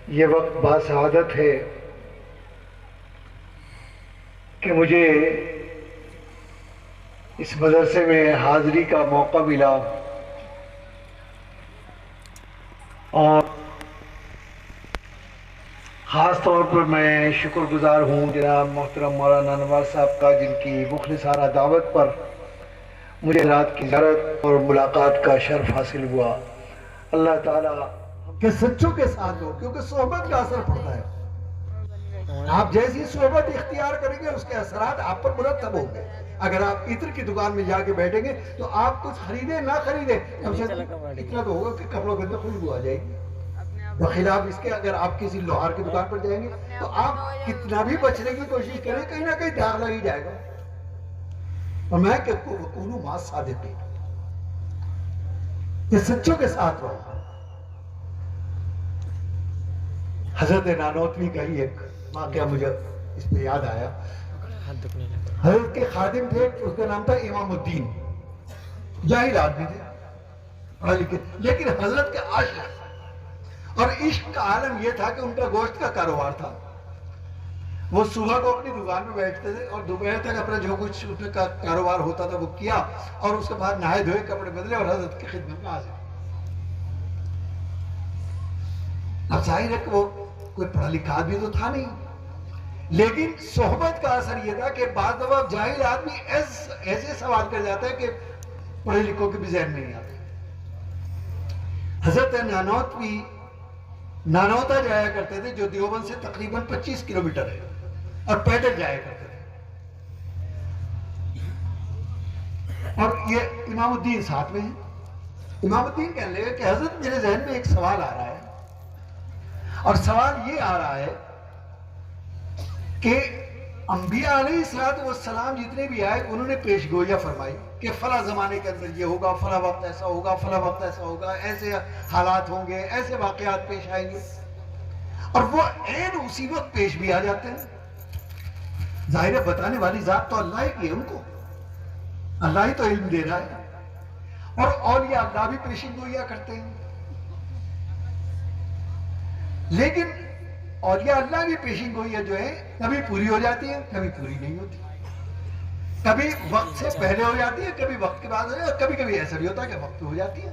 یہ وقت باسعادت ہے کہ مجھے اس مدرسے میں حاضری کا موقع ملا اور خاص طور پر میں شکر گزار ہوں جناب محترم مولانا نواز صاحب کا، جن کی مخلصانہ دعوت پر مجھے رات کی زیارت اور ملاقات کا شرف حاصل ہوا۔ اللہ تعالیٰ کہ سچوں کے ساتھ ہو، کیونکہ صحبت کا اثر پڑتا ہے۔ آپ جیسی صحبت اختیار کریں گے اس کے اثرات آپ پر مرتب ہوں گے۔ اگر آپ عطر کی دکان میں جا کے بیٹھیں گے تو آپ کچھ خریدیں نہ خریدیں، اتنا تو ہوگا کہ کپڑوں کے اندر خوشبو آ جائے گی۔ بخلاف اس کے اگر آپ کسی لوہار کی دکان پر جائیں گے تو آپ کتنا بھی بچنے کی کوشش کریں، کہیں نہ کہیں داغ لگ ہی جائے گا۔ اور میں کہ کونو ما صادقین، کہ سچوں کے ساتھ رہو۔ حضرت نانوتوی کا ہی ایک واقعہ مجھے اس پہ یاد آیا۔ حضرت کے خادم تھے، اس کا نام تھا امام الدین، جاہل آدمی تھے لیکن حضرت کے عاشق، اور عشق کا عالم یہ تھا کہ ان کا گوشت کا کاروبار تھا۔ وہ صبح کو اپنی دکان میں بیٹھتے تھے اور دوپہر تک اپنا جو کچھ اس کا کاروبار ہوتا تھا وہ کیا، اور اس کے بعد نہائے دھوئے کپڑے بدلے اور حضرت کی خدمت میں حاضر۔ اب ظاہر ہے کہ وہ کوئی پڑھا لکھا آدمی تو تھا نہیں، لیکن صحبت کا اثر یہ تھا کہ بعض دفعہ جاہل آدمی ایسے سوال کر جاتا ہے کہ پڑھے لکھوں کے بھی ذہن میں نہیں آتے۔ حضرت نانوتوی نانوتا جایا کرتے تھے، جو دیوبند سے تقریباً 25 کلومیٹر ہے، اور پیدل جایا کرتے تھے، اور یہ امام الدین ساتھ میں ہیں۔ امام الدین کہنے لگے کہ حضرت میرے ذہن میں ایک سوال آ رہا ہے، اور سوال یہ آ رہا ہے کہ انبیاء علیہ السلام جتنے بھی آئے انہوں نے پیش گوئیاں فرمائی کہ فلاں زمانے کے اندر یہ ہوگا، فلاں وقت ایسا ہوگا، فلاں وقت ایسا ہوگا، ایسے حالات ہوں گے، ایسے واقعات پیش آئیں گے، اور وہ عین اسی وقت پیش بھی آ جاتے ہیں۔ ظاہر ہے بتانے والی ذات تو اللہ ہی کی ہے، ان کو اللہ ہی تو علم دے رہا ہے، اور اولیاء اللہ بھی پیشن گوئیاں کرتے ہیں، لیکن اولیاء اللہ کی پیشن گوئیاں جو ہے کبھی پوری ہو جاتی ہیں، کبھی پوری نہیں ہوتی، کبھی وقت سے پہلے ہو جاتی ہے، کبھی وقت کے بعد ہو جاتی ہے، اور کبھی کبھی ایسا بھی ہوتا ہے کہ وقت ہو جاتی ہے،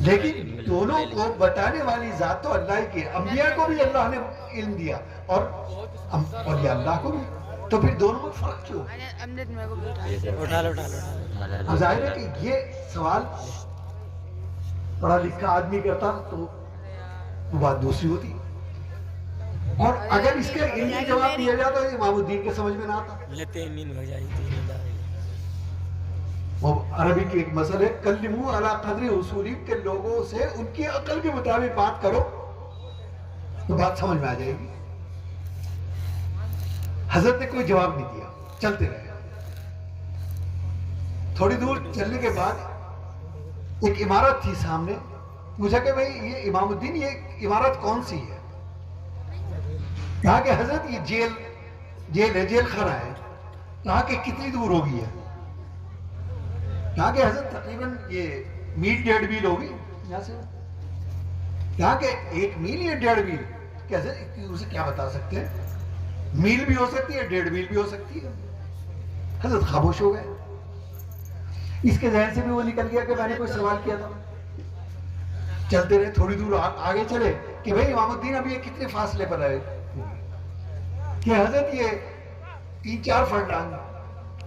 لیکن دونوں کو بتانے والی ذات تو اللہ کی ہے۔ انبیاء کو بھی اللہ نے علم دیا اور اولیاء اللہ کو بھی، تو پھر دونوں میں فرق کیوں؟ اب ظاہر ہے کہ یہ سوال پڑھا لکھا آدمی کرتا تو وہ بات دوسری ہوتی، اور اگر اس کے علمی جواب دیا جاتا تو امام الدین کے سمجھ میں نہ آتا۔ وہ عربی کی ایک مسئلہ ہے، کلمو علی قدر اصولی، کے لوگوں سے ان کی عقل کے مطابق بات کرو تو بات سمجھ میں آ جائے گی۔ حضرت نے کوئی جواب نہیں دیا، چلتے رہے۔ تھوڑی دور چلنے کے بعد ایک عمارت تھی سامنے، پوچھا کہ بھئی یہ امام الدین یہ عمارت کون سی ہے؟ کہا کہ حضرت یہ جیل ہے، جیل خانہ ہے۔ کہا کہ کتنی دور ہوگی ہے؟ کہا کہ حضرت تقریباً یہ میل 1.5 میل ہوگی یہاں سے۔ کہا کہ 1 میل یا 1.5 میل؟ کہ حضرت اتنی دور سے کیا بتا سکتے ہیں، میل بھی ہو سکتی ہے، 1.5 میل بھی ہو سکتی ہے۔ حضرت خاموش ہو گئے۔ اس کے ذہن سے بھی وہ نکل گیا کہ میں نے کوئی سوال کیا تھا۔ چلتے رہے، تھوڑی دور آگے چلے کہ بھئی امام الدین اب یہ کتنے فاصلے پر آئے؟ کہ حضرت یہ 3-4 فرلانگ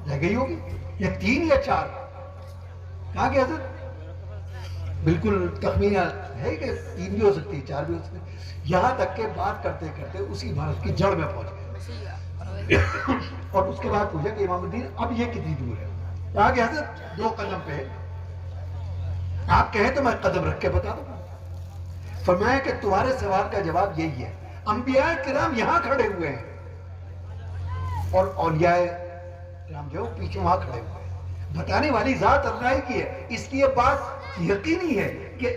رہ گئی ہوگی، یا 3 یا 4۔ کہا کہ حضرت بالکل تخمینہ ہے کہ 3 بھی ہو سکتی ہے، 4 بھی ہو سکتی ہے، یہاں تک کہ بات کرتے کرتے اسی عمارت کی جڑ میں پہنچ گئے، اور اس کے بعد پوچھا کہ امام الدین اب یہ کتنی دور ہے؟ کہا کہ حضرت 2 قدم پہ ہے، آپ کہیں تو میں قدم رکھ کے بتا دوں۔ فرمایا کہ تمہارے سوال کا جواب یہی ہے، انبیاء کرام یہاں کھڑے ہوئے ہیں اور اولیاء کرام جو پیچھے وہاں کھڑے ہوئے ہیں، بتانے والی ذات اللہ کی ہے۔ اس لیے بات یقینی ہے کہ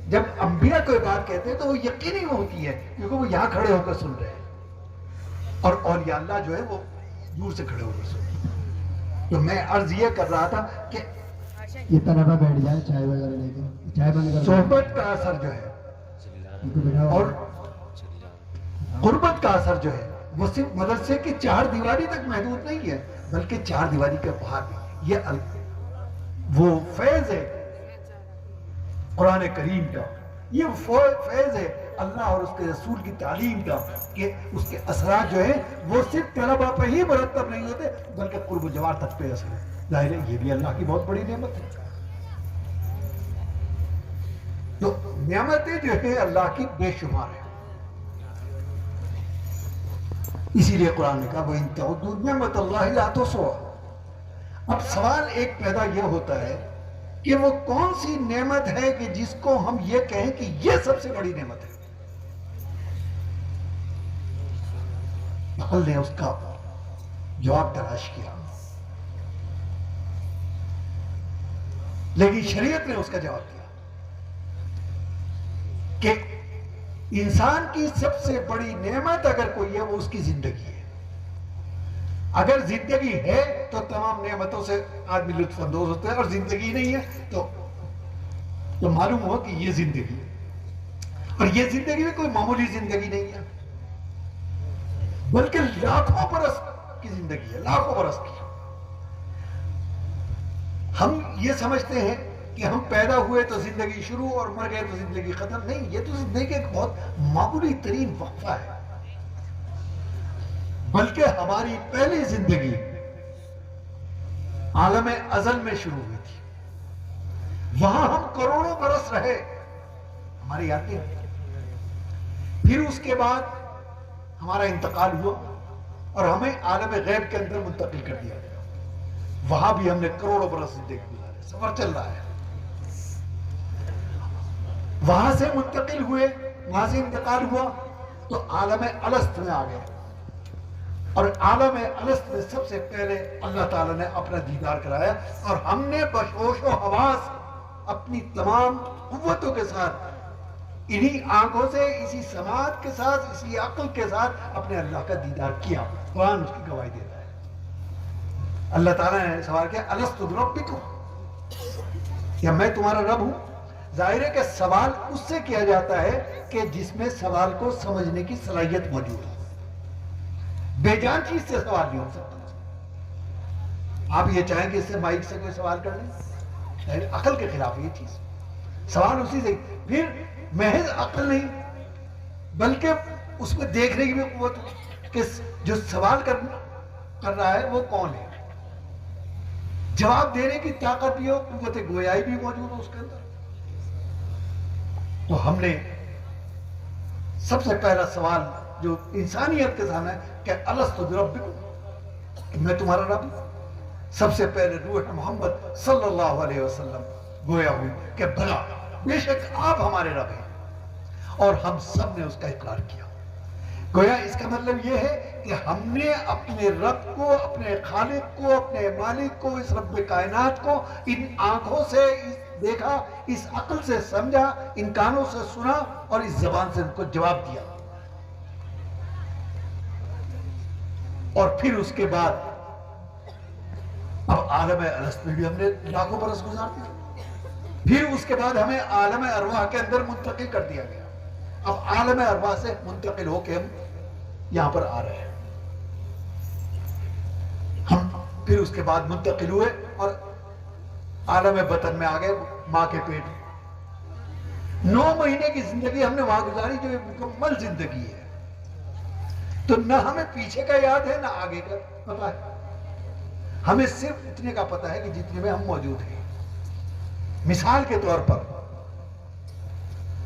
جب انبیاء کوئی بات کہتے ہیں تو وہ یقینی ہوتی ہے، کیونکہ وہ یہاں کھڑے ہو کر سن رہے ہیں، اور اولیاء اللہ جو ہے وہ دور سے کھڑے ہو کر سن رہے ہیں۔ تو میں عرض یہ کر رہا تھا کہ یہ طلبہ بیٹھ جائے چائے وغیرہ لے کے، چائے بند کر، صحبت کا اثر جو ہے اور غربت کا اثر جو ہے وہ صرف مدرسے کی 4 دیواری تک محدود نہیں ہے، بلکہ 4 دیواری کے باہر بھی۔ یہ وہ فیض ہے قرآن کریم کا، یہ فیض ہے اللہ اور اس کے رسول کی تعلیم کا، کہ اس کے اثرات جو ہیں وہ صرف طلبہ پہ ہی مرتب نہیں ہوتے بلکہ قرب و جوار تک پہ اثر ہے۔ ظاہر ہے یہ بھی اللہ کی بہت بڑی نعمت ہے۔ تو نعمتیں جو ہے اللہ کی بے شمار ہیں، اسی لیے قرآن نے کہا وَإِن تَعُدُّوا نِعْمَتَ اللَّهِ لَا تُحْصُوهَا۔ اب سوال ایک پیدا یہ ہوتا ہے کہ وہ کون سی نعمت ہے کہ جس کو ہم یہ کہیں کہ یہ سب سے بڑی نعمت ہے؟ عقل نے اس کا جواب تلاش کیا، لیکن شریعت نے اس کا جواب دیا کہ انسان کی سب سے بڑی نعمت اگر کوئی ہے وہ اس کی زندگی ہے۔ اگر زندگی ہے تو تمام نعمتوں سے آدمی لطف اندوز ہوتا ہے، اور زندگی نہیں ہے تو معلوم ہو کہ یہ زندگی ہے، اور یہ زندگی بھی کوئی معمولی زندگی نہیں ہے بلکہ لاکھوں برس کی زندگی ہے، لاکھوں برس کی۔ ہم یہ سمجھتے ہیں کہ ہم پیدا ہوئے تو زندگی شروع اور مر گئے تو زندگی ختم، نہیں، یہ تو زندگی کا ایک بہت معمولی ترین وقفہ ہے، بلکہ ہماری پہلی زندگی عالم ازل میں شروع ہوئی تھی، وہاں ہم کروڑوں برس رہے، ہماری یاد نہیں، پھر اس کے بعد ہمارا انتقال ہوا اور ہمیں عالم غیب کے اندر منتقل کر دیا گیا، وہاں بھی ہم نے کروڑوں برس زندگی گزارے، سفر چل رہا ہے۔ وہاں سے منتقل ہوئے، وہاں سے انتقال ہوا تو عالم الست میں آ گئے، اور عالم الست میں سب سے پہلے اللہ تعالیٰ نے اپنا دیدار کرایا، اور ہم نے بشوش و حواس اپنی تمام قوتوں کے ساتھ، انہی آنکھوں سے، اسی سماعت کے ساتھ، اسی عقل کے ساتھ اپنے اللہ کا دیدار کیا۔ قرآن اس کی گواہی دیتا ہے۔ اللہ تعالیٰ نے سوال کیا الست بربکم، کیا میں تمہارا رب ہوں؟ ظاہر ہے کہ سوال اس سے کیا جاتا ہے کہ جس میں سوال کو سمجھنے کی صلاحیت موجود ہے، بے جان چیز سے سوال نہیں ہو سکتا۔ آپ یہ چاہیں کہ اس سے مائک سے کوئی سوال کر لیں، عقل کے خلاف یہ چیز، سوال اسی سے، پھر محض عقل نہیں بلکہ اس میں دیکھنے کی بھی قوت کہ جو سوال کر رہا ہے وہ کون ہے، جواب دینے کی طاقت بھی ہو، قوت گویائی بھی موجود ہو اس کے اندر۔ تو ہم نے سب سے پہلا سوال جو انسانیت کے سامنے کہ الست بربکم، میں تمہارا رب ہوں، سب سے پہلے روح محمد صلی اللہ علیہ وسلم گویا ہوئی کہ بھلا بے شک آپ ہمارے رب ہیں، اور ہم سب نے اس کا اقرار کیا۔ گویا اس کا مطلب یہ ہے کہ ہم نے اپنے رب کو، اپنے خالق کو، اپنے مالک کو، اس رب کائنات کو ان آنکھوں سے دیکھا، اس عقل سے سمجھا، ان کانوں سے سنا، اور اس زبان سے ان کو جواب دیا، اور پھر اس کے بعد اب عالم الست میں بھی ہم نے لاکھوں برس گزار دیا، پھر اس کے بعد ہمیں عالم ارواح کے اندر منتقل کر دیا گیا۔ اب عالم ارواح سے منتقل ہو کے ہم یہاں پر آ رہے ہیں، ہم پھر اس کے بعد منتقل ہوئے اور عالم بطن میں آ گئے، ماں کے پیٹ میں 9 مہینے کی زندگی ہم نے وہاں گزاری، جو ایک مکمل زندگی ہے۔ تو نہ ہمیں پیچھے کا یاد ہے نہ آگے کا پتا ہے، ہمیں صرف اتنے کا پتا ہے کہ جتنے میں ہم موجود ہیں۔ مثال کے طور پر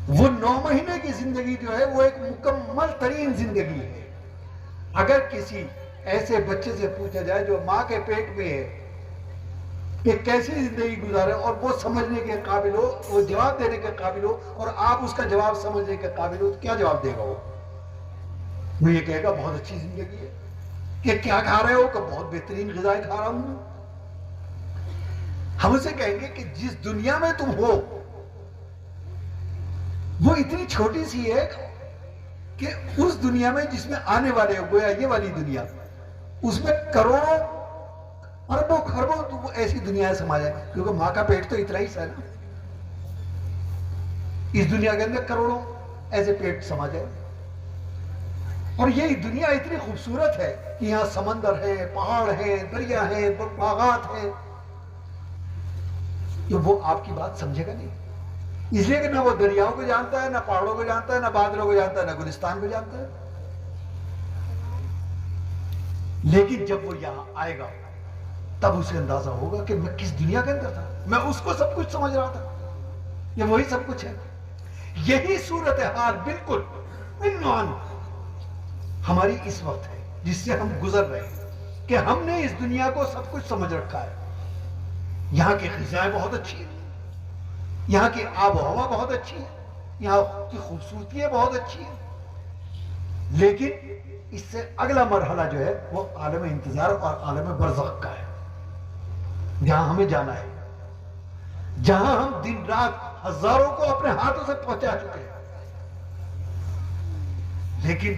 وہ 9 مہینے کی زندگی جو ہے وہ ایک مکمل ترین زندگی ہے۔ اگر کسی ایسے بچے سے پوچھا جائے جو ماں کے پیٹ میں ہے کہ کیسی زندگی گزارے، اور وہ سمجھنے کے قابل ہو، وہ جواب دینے کے قابل ہو، اور آپ اس کا جواب سمجھنے کے قابل ہو، تو کیا جواب دے گا وہ یہ کہے گا بہت اچھی زندگی ہے۔ کہ کیا کھا رہے ہو؟ کہ بہت بہترین غذائیں کھا رہا ہوں۔ ہم اسے کہیں گے کہ جس دنیا میں تم ہو وہ اتنی چھوٹی سی ہے کہ اس دنیا میں جس میں آنے والے ہو، گویا یہ والی دنیا، اس میں کروڑوں اربوں خربوں تو وہ ایسی دنیا سما جائے، کیونکہ ماں کا پیٹ تو اتنا ہی سا ہے نا، اس دنیا کے اندر کروڑوں ایسے پیٹ سما جائے. اور یہ دنیا اتنی خوبصورت ہے کہ یہاں سمندر ہے، پہاڑ ہے، دریا ہے، باغات ہیں، تو وہ آپ کی بات سمجھے گا نہیں. اس لیے کہ نہ وہ دریاؤں کو جانتا ہے، نہ پہاڑوں کو جانتا ہے، نہ بادلوں کو جانتا ہے، نہ گلستان کو جانتا ہے. لیکن جب وہ یہاں آئے گا تب اسے اندازہ ہوگا کہ میں کس دنیا کے اندر تھا، میں اس کو سب کچھ سمجھ رہا تھا، یہ وہی سب کچھ ہے. یہی صورتحال بالکل عنوان ہماری اس وقت ہے جس سے ہم گزر رہے ہیں، کہ ہم نے اس دنیا کو سب کچھ سمجھ رکھا ہے. یہاں کی غذائیں بہت اچھی ہیں، یہاں کی آب و ہوا بہت اچھی ہے، یہاں کی خوبصورتیاں بہت اچھی ہیں. لیکن اس سے اگلا مرحلہ جو ہے وہ عالم انتظار اور عالم برزخ کا ہے، جہاں ہمیں جانا ہے، جہاں ہم دن رات ہزاروں کو اپنے ہاتھوں سے پہنچا چکے ہیں، لیکن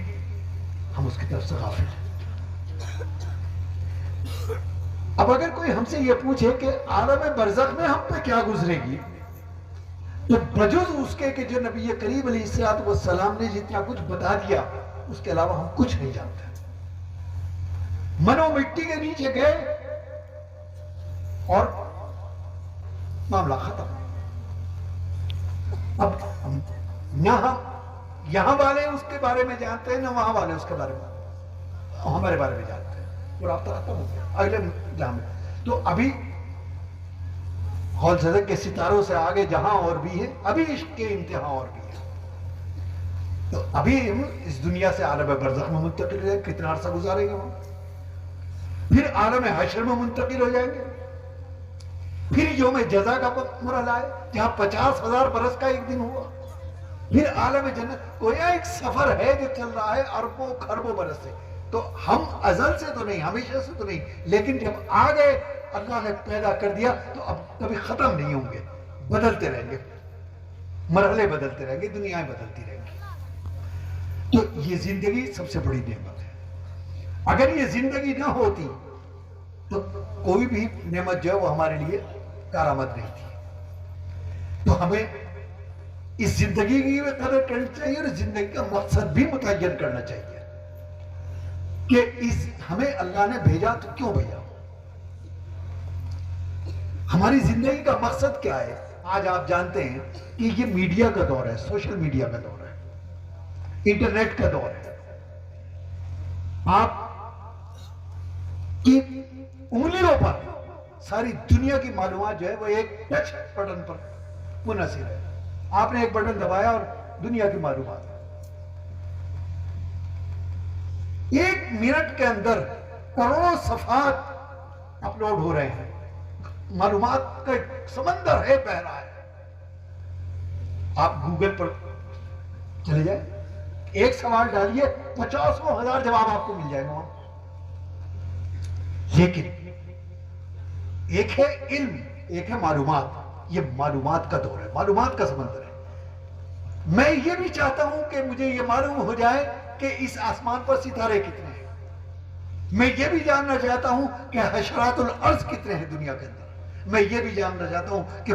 ہم اس کی طرف سے غافل ہیں. اب اگر کوئی ہم سے یہ پوچھے کہ عالم برزخ میں ہم پہ کیا گزرے گی، تو بجز اس کے کہ جو نبی کریم علیہ السلام نے جتنا کچھ بتا دیا اس کے علاوہ ہم کچھ نہیں جانتے. منو مٹی کے نیچے گئے اور معاملہ ختم. اب یہاں والے اس کے بارے میں جانتے ہیں، نہ وہاں والے اس کے بارے میں ہمارے بارے میں جانتے ہیں، اور رابطہ ختم ہو گیا اگلے جہاں میں. تو ابھی غول صدق کے ستاروں سے آگے جہاں اور بھی ہے، ابھی عشق کے انتہا اور بھی ہے. تو ابھی ہم اس دنیا سے عالم برزخ میں منتقل ہو جائیں گے، کتنا عرصہ گزاریں گے وہاں، پھر عالم حشر میں منتقل ہو جائیں گے، پھر یوم جزا کا مرحلہ ہے جہاں 50,000 برس کا ایک دن ہوا، پھر عالم جنت. گویا ایک سفر ہے جو چل رہا ہے اربوں خربوں برس سے. تو ہم ازل سے تو نہیں، ہمیشہ سے تو نہیں، لیکن جب آ گئے اللہ نے پیدا کر دیا تو اب کبھی ختم نہیں ہوں گے، بدلتے رہیں گے، مرحلے بدلتے رہیں گے، دنیایں بدلتی رہیں گی. تو یہ زندگی سب سے بڑی نعمت ہے. اگر یہ زندگی نہ ہوتی تو کوئی بھی نعمت جو ہے وہ ہمارے لیے کارآمد نہیں تھی. تو ہمیں اس زندگی کی قدر کرنی چاہیے اور زندگی کا مقصد بھی متعین کرنا چاہیے کہ ہمیں اللہ نے بھیجا تو کیوں بھیجا، ہماری زندگی کا مقصد کیا ہے. آج آپ جانتے ہیں کہ یہ میڈیا کا دور ہے، سوشل میڈیا کا دور ہے، انٹرنیٹ کا دور ہے. آپ کی انگلیوں پر ساری دنیا کی معلومات جو ہے وہ ایک ٹچ بٹن پر منحصر ہے. آپ نے ایک بٹن دبایا اور دنیا کی معلومات ہے. ایک منٹ کے اندر کروڑوں صفحات اپلوڈ ہو رہے ہیں، معلومات کا ایک سمندر ہے، بہہ رہا ہے. آپ گوگل پر چلے جائیں، ایک سوال ڈالیے 50,000 جواب آپ کو مل جائے گا. لیکن ایک ہے علم، ایک ہے معلومات. یہ معلومات کا دور ہے، معلومات کا سمندر ہے. میں یہ بھی چاہتا ہوں کہ مجھے یہ معلوم ہو جائے کہ اس آسمان پر ستارے کتنے ہیں. میں یہ بھی جاننا چاہتا ہوں کہ حشرات الارض کتنے ہیں دنیا کے اندر. میں یہ بھی جاننا چاہتا ہوں کہ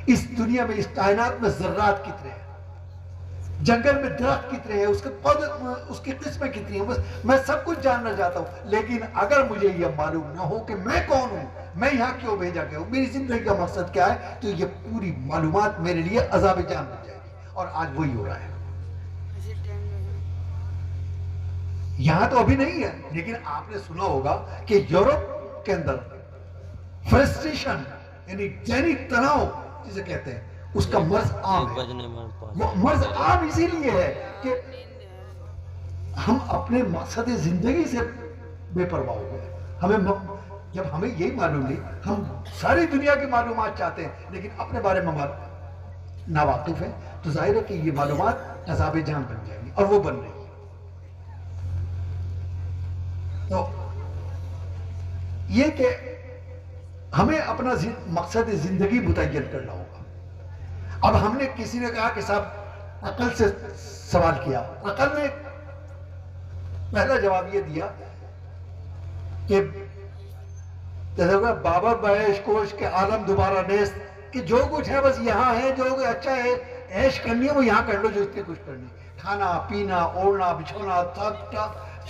اس دنیا میں، اس کائنات میں ذرات کتنے ہیں، جنگل میں درخت کتنے ہیں، اس کی قسمیں کتنی ہیں. بس میں سب کچھ جاننا چاہتا ہوں. لیکن اگر مجھے یہ معلوم نہ ہو کہ میں کون ہوں، میں یہاں کیوں بھیجا گیا ہوں، میری زندگی کا مقصد کیا ہے، تو یہ پوری معلومات میرے لیے عذاب جان بن جائے گی. اور آج وہی ہو رہا ہے. یہاں تو ابھی نہیں ہے، لیکن آپ نے سنا ہوگا کہ یورپ کے اندر فرسٹریشن یعنی ذہنی تناؤ جسے کہتے ہیں، اس کا مرض عام ہے. مرض عام اسی لیے ہے کہ ہم اپنے مقصد زندگی سے بے پرواہ ہو گئے. جب ہمیں یہی معلوم نہیں، ہم ساری دنیا کی معلومات چاہتے ہیں لیکن اپنے بارے میں ناواقف ہیں، تو ظاہر ہے کہ یہ معلومات عذاب جان بن جائیں گی، اور وہ بن رہی ہے. تو یہ کہ ہمیں اپنا مقصد زندگی متعین کرنا ہوگا. اب ہم نے کسی نے کہا کہ صاحب عقل سے سوال کیا، عقل نے پہلا جواب یہ دیا کہ بابا بیش کوش کے عالم دوبارہ نیست، کہ جو کچھ ہے بس یہاں ہے، جو اچھا ہے عیش کرنی ہے وہ یہاں کر لو جو اتنے کچھ کرنی ہے. کھانا پینا اوڑھنا بچھونا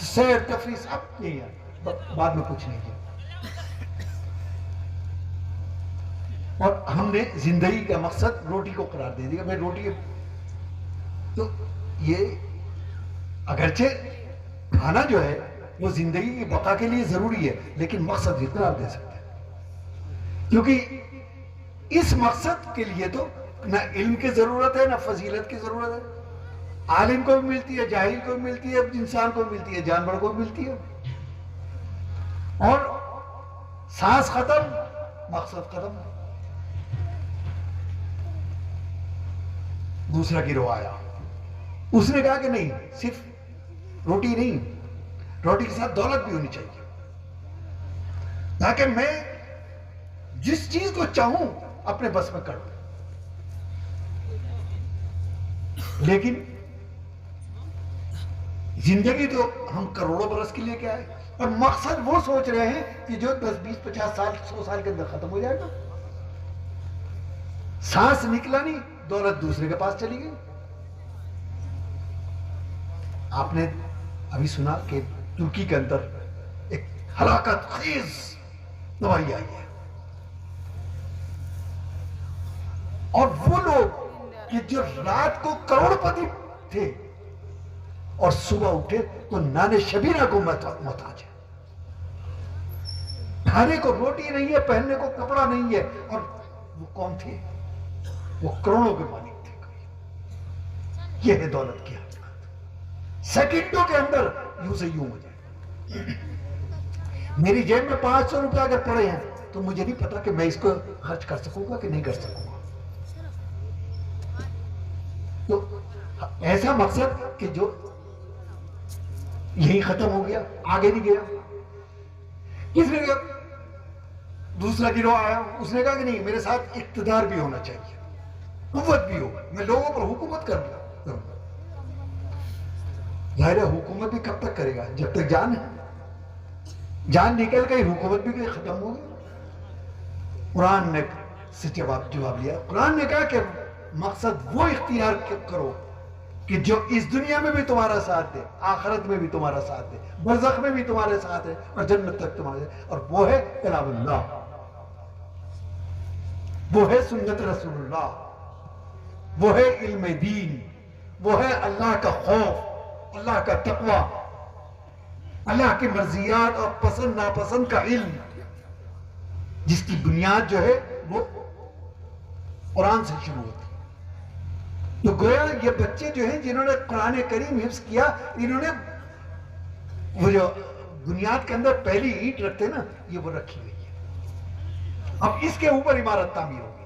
سیر تفریح سب نہیں ہے, بعد میں کچھ نہیں ہے. اور ہم نے زندگی کا مقصد روٹی کو قرار دے دیا. میں روٹی, تو یہ اگرچہ کھانا جو ہے وہ زندگی کی بقا کے لیے ضروری ہے, لیکن مقصد بھی قرار دے سکتے ہیں, کیونکہ اس مقصد کے لیے تو نہ علم کی ضرورت ہے نہ فضیلت کی ضرورت ہے. عالم کو بھی ملتی ہے, جاہل کو بھی ملتی ہے, انسان کو بھی ملتی ہے, جانور کو بھی ملتی ہے. اور سانس ختم, مقصد ختم. دوسرا گروہ آیا, اس نے کہا کہ نہیں, صرف روٹی نہیں, روٹی کے ساتھ دولت بھی ہونی چاہیے, تاکہ میں جس چیز کو چاہوں اپنے بس میں کروں. لیکن زندگی تو ہم کروڑوں برس کے لیے کیا ہے, اور مقصد وہ سوچ رہے ہیں کہ جو 10 20 50 سال 100 سال کے اندر ختم ہو جائے گا. سانس نکلا نہیں, دولت دوسرے کے پاس چلی گئی. آپ نے ابھی سنا کہ ترکی کے اندر ایک ہلاکت خیز تباہی آئی ہے, اور وہ لوگ کہ جو رات کو کروڑ پتی تھے اور صبح اٹھے تو نان شبیرہ کو محتاج ہے. کھانے کو روٹی نہیں ہے, پہننے کو کپڑا نہیں ہے, اور وہ کون تھے؟ وہ کروڑوں کے مالک تھے. یہ ہے دولت کی حقیقت. سیکنڈوں کے اندر یوں سے یوں ہو جائے. میری جیب میں 500 روپے اگر پڑے ہیں تو مجھے نہیں پتا کہ میں اس کو خرچ کر سکوں گا کہ نہیں کر سکوں گا. تو ایسا مقصد کہ جو یہی ختم ہو گیا, آگے نہیں گیا. کس نے کہا؟ دوسرا گروہ آیا, اس نے کہا کہ نہیں, میرے ساتھ اقتدار بھی ہونا چاہیے, قوت بھی ہو, میں لوگوں پر حکومت کروں گا. ظاہر ہے حکومت بھی کب تک کرے گا؟ جب تک جان ہے. جان نکل گئی, حکومت بھی ختم ہو گئی. قرآن نے سے جواب لیا. قرآن نے کہا کہ مقصد وہ اختیار کرو کہ جو اس دنیا میں بھی تمہارا ساتھ دے, آخرت میں بھی تمہارا ساتھ دے, برزخ میں بھی تمہارے ساتھ ہے, اور جنت تک تمہارے, اور وہ ہے کلام اللہ, وہ ہے سنت رسول اللہ, وہ ہے علم دین, وہ ہے اللہ کا خوف, اللہ کا تقوی, اللہ کی مرضیات اور پسند ناپسند کا علم, جس کی بنیاد جو ہے وہ قرآن سے شروع ہوتی ہے. تو گویا یہ بچے جو ہیں جنہوں نے قرآن کریم حفظ کیا, انہوں نے وہ جو بنیاد کے اندر پہلی اینٹ رکھتے نا, یہ وہ رکھی ہوئی ہے. اب اس کے اوپر عمارت تعمیر ہوگی.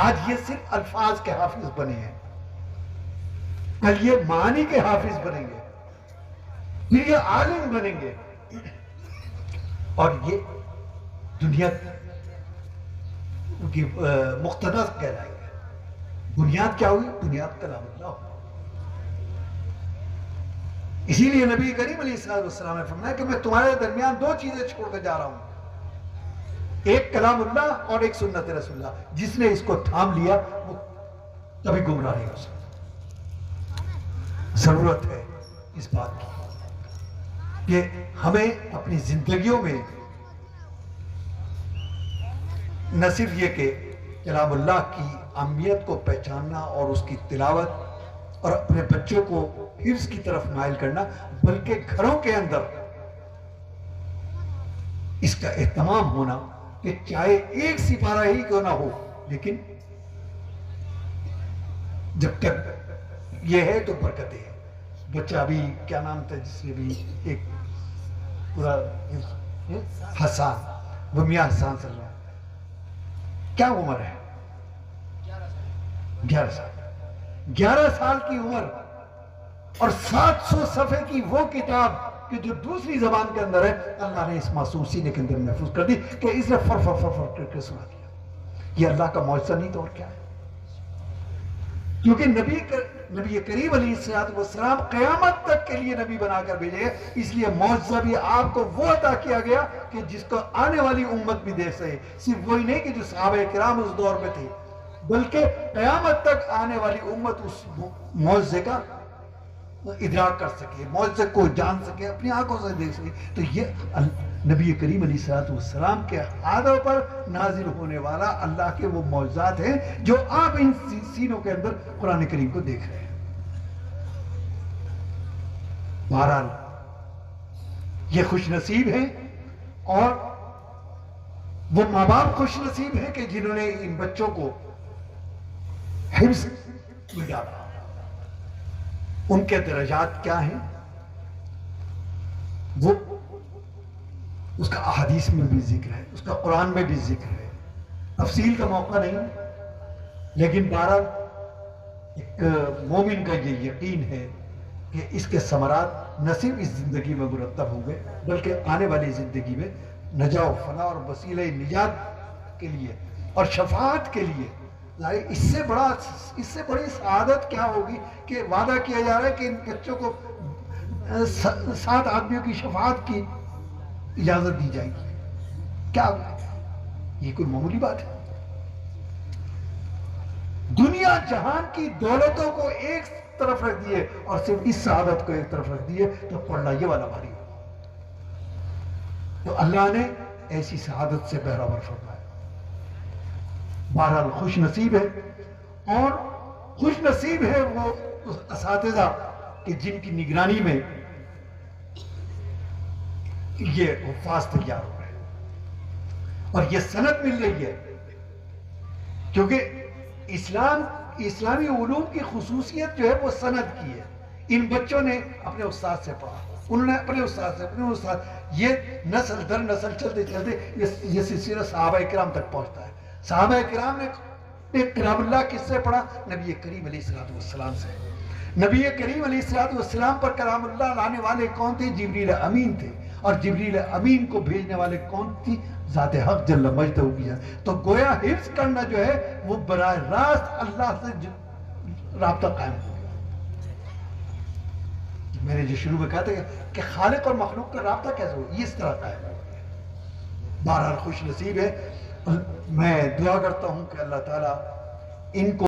آج یہ صرف الفاظ کے حافظ بنے ہیں, کل یہ معنی کے حافظ بنیں گے, پھر یہ عالم بنیں گے, اور یہ دنیا کی مقتدر کہلائیں گے. بنیاد کیا ہوئی؟ بنیاد کلام اللہ. اسی لیے نبی کریم علیہ السلام نے فرمایا کہ میں تمہارے درمیان 2 چیزیں چھوڑ کر جا رہا ہوں, ایک کلام اللہ اور ایک سنت رسول اللہ. جس نے اس کو تھام لیا وہ کبھی گمراہ نہیں ہو سکتا. ضرورت ہے اس بات کی کہ ہمیں اپنی زندگیوں میں نہ صرف یہ کہ کلام اللہ کی اہمیت کو پہچاننا اور اس کی تلاوت اور اپنے بچوں کو حفظ کی طرف مائل کرنا, بلکہ گھروں کے اندر اس کا اہتمام ہونا کہ چاہے ایک سپارہ ہی کیوں نہ ہو, لیکن جب تک یہ ہے تو برکتیں ہیں. بچہ ابھی کیا نام تھا جس نے بھی ایک پورا حسان, وہ میاں حسان صلی اللہ, کیا عمر ہے؟ 11 سال. 11 سال کی عمر اور 700 صفحے کی وہ کتاب کہ جو دوسری زبان کے اندر ہے, اللہ نے اس معصوم سینے کے اندر محفوظ کر دی کہ اس نے فر فر فر فر کر کے سنا دیا. یہ اللہ کا معجزہ نہیں تو اور کیا ہے؟ کیونکہ نبی کریم علیہ السلام قیامت تک کے لیے نبی بنا کر بھیجے, اس لیے معجزہ بھی آپ کو وہ عطا کیا گیا کہ جس کو آنے والی امت بھی دیکھ سکے. صرف وہی نہیں کہ جو صحابہ کرام اس دور میں تھے, بلکہ قیامت تک آنے والی امت اس معجزے کا ادراک کر سکے، معجزے کو جان سکے، اپنی آنکھوں سے دیکھ سکے۔ تو یہ نبی کریم علیہ السلام کے ہاتھوں پر نازل ہونے والا اللہ کے وہ معجزات ہیں جو آپ ان سینوں کے اندر قرآن کریم کو دیکھ رہے ہیں۔ بہرحال یہ خوش نصیب ہیں، اور وہ ماں باپ خوش نصیب ہیں کہ جنہوں نے ان بچوں کو حفظ میں ڈالا۔ ان کے درجات کیا ہیں وہ اس کا احادیث میں بھی ذکر ہے، اس کا قرآن میں بھی ذکر ہے، تفصیل کا موقع نہیں، لیکن بہرحال ایک مومن کا یہ یقین ہے کہ اس کے ثمرات نہ صرف اس زندگی میں مرتب ہوں گے بلکہ آنے والی زندگی میں نجات و فلاح اور وسیلہ نجات کے لیے اور شفاعت کے لیے، اس سے بڑی سعادت کیا ہوگی کہ وعدہ کیا جا رہا ہے کہ ان بچوں کو 7 آدمیوں کی شفاعت کی اجازت دی جائے گی۔ کیا یہ کوئی معمولی بات ہے؟ دنیا جہان کی دولتوں کو ایک طرف رکھ دیے اور صرف اس سعادت کو ایک طرف رکھ دیے تو پڑھنا یہ والا بھاری ہو۔ تو اللہ نے ایسی سعادت سے بہرور فرمایا۔ بہرحال خوش نصیب ہے، اور خوش نصیب ہے وہ اساتذہ کہ جن کی نگرانی میں یہ حفاظ تیار ہو رہے ہیں اور یہ سند مل رہی ہے، کیونکہ اسلامی علوم کی خصوصیت جو ہے وہ سند کی ہے۔ ان بچوں نے اپنے استاد سے پڑھا، انہوں نے اپنے استاد، یہ نسل در نسل چلتے چلتے یہ سلسلہ صحابہ کرام تک پہنچتا ہے۔ صحابہ کرام نے کلام اللہ کس سے پڑھا؟ نبی کریم علیہ السلام سے۔ نبی کریم علیہ السلام پر کلام اللہ لانے والے کون تھے؟ جبریل امین تھے، اور جبریل امین کو بھیجنے والے کون تھی؟ ذات حق جل مجدہ کی ہے۔ تو گویا حفظ کرنا جو ہے وہ براہ راست اللہ سے رابطہ قائم ہو گیا۔ میں نے جو شروع میں کہا تھا کہ خالق اور مخلوق کا رابطہ کیسے ہو، یہ اس طرح قائم ہو گیا۔ بہرحال خوش نصیب ہے۔ میں دعا کرتا ہوں کہ اللہ تعالیٰ ان کو